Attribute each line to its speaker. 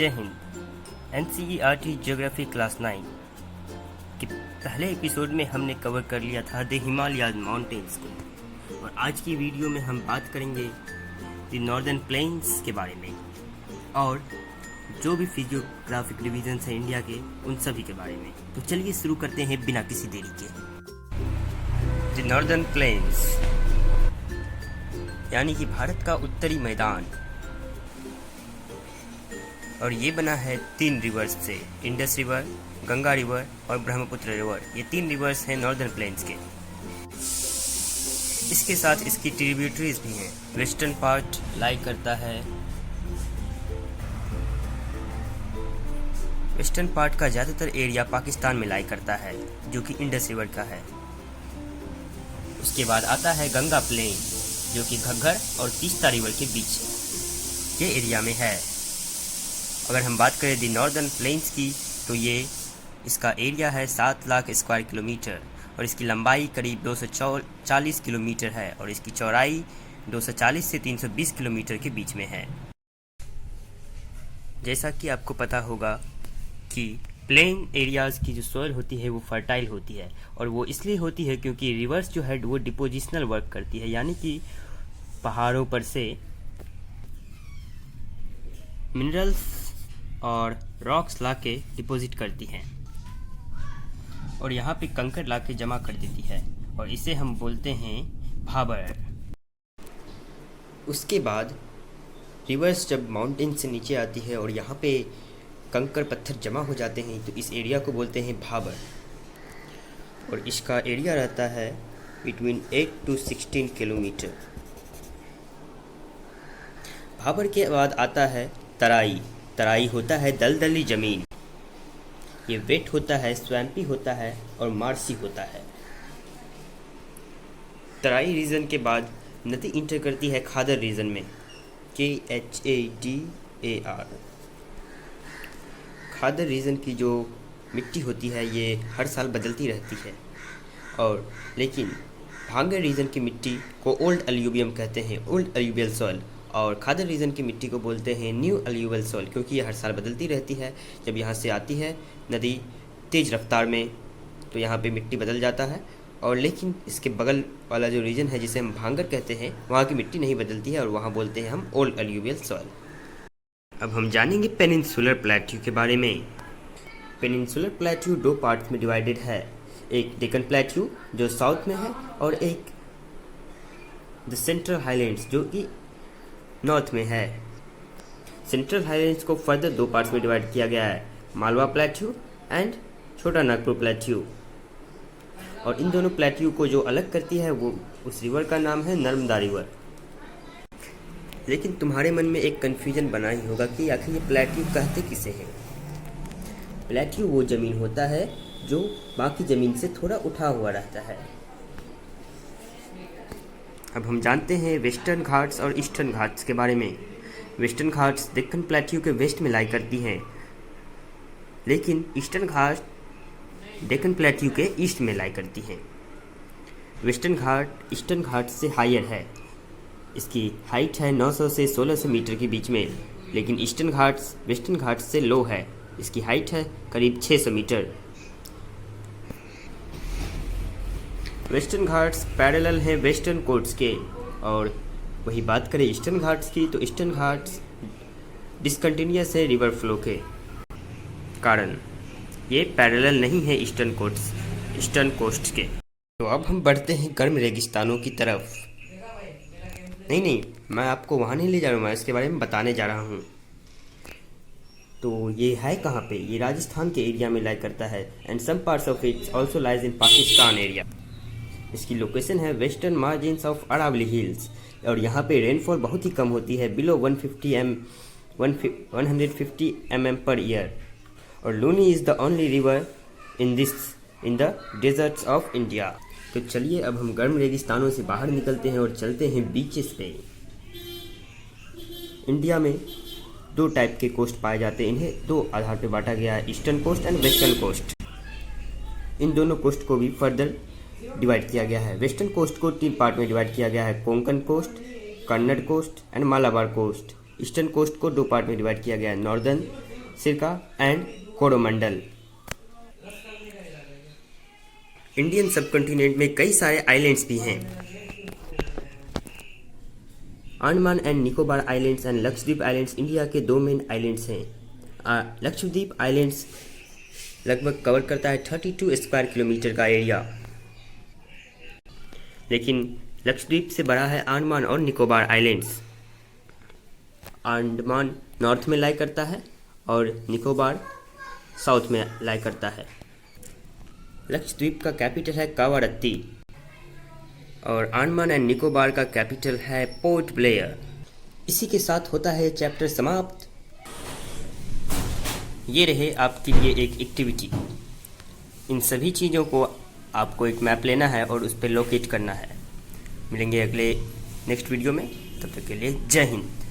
Speaker 1: जय Hind. NCERT geography class 9 के पहले एपिसोड में हमने कवर कर लिया था द हिमालयन माउंटेन्स को, और आज की वीडियो में हम बात करेंगे द नॉर्दर्न प्लेन्स के बारे में और जो भी फिजियोग्राफिक डिवीजन्स हैं इंडिया के उन सभी के बारे में। तो चलिए शुरू करते हैं बिना किसी देरी के। द नॉर्दर्न प्लेन्स यानी कि भारत का उत्तरी मैदान, और ये बना है 3 रिवर्स से, इंडस रिवर, गंगा रिवर और ब्रह्मपुत्र रिवर। ये 3 रिवर्स हैं नॉर्दर्न प्लेन्स के। इसके साथ इसकी ट्रिब्यूटरीज भी हैं। वेस्टर्न पार्ट लाई करता है, वेस्टर्न पार्ट का ज़्यादातर एरिया पाकिस्तान में लाई करता है जो कि इंडस रिवर का है। उसके बाद आता है गंगा प्लेन जो कि घग्गर और तीस्ता रिवर के बीच के एरिया में है। अगर हम बात करें दी नॉर्दर्न प्लेन्स की तो ये इसका एरिया है 7 लाख स्क्वायर किलोमीटर और इसकी लंबाई करीब 240 किलोमीटर है और इसकी चौड़ाई 240 से 320 किलोमीटर के बीच में है। जैसा कि आपको पता होगा कि प्लेन एरियाज़ की जो सॉइल होती है वो फर्टाइल होती है, और वो इसलिए होती है क्योंकि रिवर्स जो है वो डिपोजिशनल वर्क करती है, यानी कि पहाड़ों पर से मिनरल्स और रॉक्स लाके डिपॉजिट करती हैं और यहाँ पे कंकड़ लाके जमा कर देती है, और इसे हम बोलते हैं भाबर। उसके बाद रिवर्स जब माउंटेन से नीचे आती है और यहाँ पे कंकड़ पत्थर जमा हो जाते हैं तो इस एरिया को बोलते हैं भाबर, और इसका एरिया रहता है बिटवीन 8 to 16 किलोमीटर। भाबर के बाद आता है तराई। तराई होता है दलदली ज़मीन, ये वेट होता है, स्वैम्पी होता है और मार्सी होता है। तराई रीजन के बाद नदी इंटर करती है खादर रीजन में, KHADAR। खादर रीजन की जो मिट्टी होती है ये हर साल बदलती रहती है, और लेकिन भांगर रीजन की मिट्टी को ओल्ड एल्यूवियम कहते हैं, ओल्ड एल्यूवियल सॉइल, और खादर रीजन की मिट्टी को बोलते हैं न्यू एल्यूवियल सॉइल, क्योंकि ये हर साल बदलती रहती है। जब यहाँ से आती है नदी तेज़ रफ्तार में तो यहाँ पे मिट्टी बदल जाता है, और लेकिन इसके बगल वाला जो रीजन है जिसे हम भांगर कहते हैं वहाँ की मिट्टी नहीं बदलती है और वहाँ बोलते हैं हम ओल्ड एल्यूवियल सॉइल। अब हम जानेंगे पेनिनसुलर प्लेट्यू के बारे में। पेनिनसुलर प्लेट्यू 2 पार्ट्स में डिवाइडेड है, एक डेक्कन प्लेट्यू जो साउथ में है और एक द सेंट्रल हाईलैंड्स जो कि नॉर्थ में है। सेंट्रल हाईलैंड्स को फर्दर 2 पार्ट्स में डिवाइड किया गया है, मालवा प्लेट्यू एंड छोटा नागपुर प्लेट्यू, और इन दोनों प्लेट्यू को जो अलग करती है वो उस रिवर का नाम है नर्मदा रिवर। लेकिन तुम्हारे मन में एक कन्फ्यूजन बना ही होगा कि आखिर ये प्लेट्यू कहते किसे हैं। प्लेट्यू वो ज़मीन होता है जो बाकी ज़मीन से थोड़ा उठा हुआ रहता है। अब हम जानते हैं वेस्टर्न घाट्स और ईस्टर्न घाट्स के बारे में। वेस्टर्न घाट्स डेक्कन प्लेट्यू के वेस्ट में लाई करती हैं, लेकिन ईस्टर्न घाट डेक्कन प्लेट्यू के ईस्ट में लाई करती हैं। वेस्टर्न घाट ईस्टर्न घाट से हायर है, इसकी हाइट है 900 से 1600 मीटर के बीच में, लेकिन ईस्टर्न घाट्स वेस्टर्न घाट्स से लो है, इसकी हाइट है करीब 600 मीटर। वेस्टर्न घाट्स पैरेलल हैं वेस्टर्न कोट्स के, और वही बात करें ईस्टर्न घाट्स की तो ईस्टर्न घाट्स डिसकंटिन्यूअस है रिवर फ्लो के कारण, ये पैरेलल नहीं है ईस्टर्न कोस्ट के। तो अब हम बढ़ते हैं गर्म रेगिस्तानों की तरफ। नहीं, मैं आपको वहाँ नहीं ले जा रहा हूँ, मैं इसके बारे में बताने जा रहा हूँ। तो ये है कहाँ पे? ये राजस्थान के एरिया में लाई करता है, and some parts of it also lies in Pakistan area. इसकी लोकेशन है western margins of Aravalli hills, और यहाँ पे रेनफॉल बहुत ही कम होती है, बिलो 150 mm पर ईयर, और Luni is the only river in the deserts of India. तो चलिए अब हम गर्म रेगिस्तानों से बाहर निकलते हैं और चलते हैं बीचेस पे। इंडिया में 2 टाइप के कोस्ट पाए जाते हैं, इन्हें 2 आधार पे बांटा गया है, eastern coast and western coast. इन दोनों कोस्ट को भी फर्दर डिवाइड किया गया है। वेस्टर्न कोस्ट को 3 पार्ट में डिवाइड किया गया है, Konkan coast, Kannada coast and Malabar coast. Eastern coast को 2 पार्ट में डिवाइड किया गया है, नॉर्दर्न सिरका एंड कोरोमंडल। इंडियन सबकॉन्टिनेंट में कई सारे आइलैंड्स भी हैं। Andaman and Nicobar islands and Lakshadweep islands India के 2 मेन आइलैंड्स हैं। लक्षद्वीप आइलैंड्स लगभग कवर करता है 32 स्क्वायर किलोमीटर का एरिया, लेकिन लक्षद्वीप से बड़ा है अंडमान और निकोबार आइलैंड्स। अंडमान नॉर्थ में लाई करता है और निकोबार साउथ में लाई करता है। लक्षद्वीप का कैपिटल है कावारत्ती और अंडमान एंड निकोबार का कैपिटल है पोर्ट ब्लेयर। इसी के साथ होता है चैप्टर समाप्त। ये रहे आपके लिए एक एक्टिविटी। इन सभी चीज़ों को आपको एक मैप लेना है और उस पर लोकेट करना है। मिलेंगे अगले नेक्स्ट वीडियो में, तब तक के लिए जय हिंद।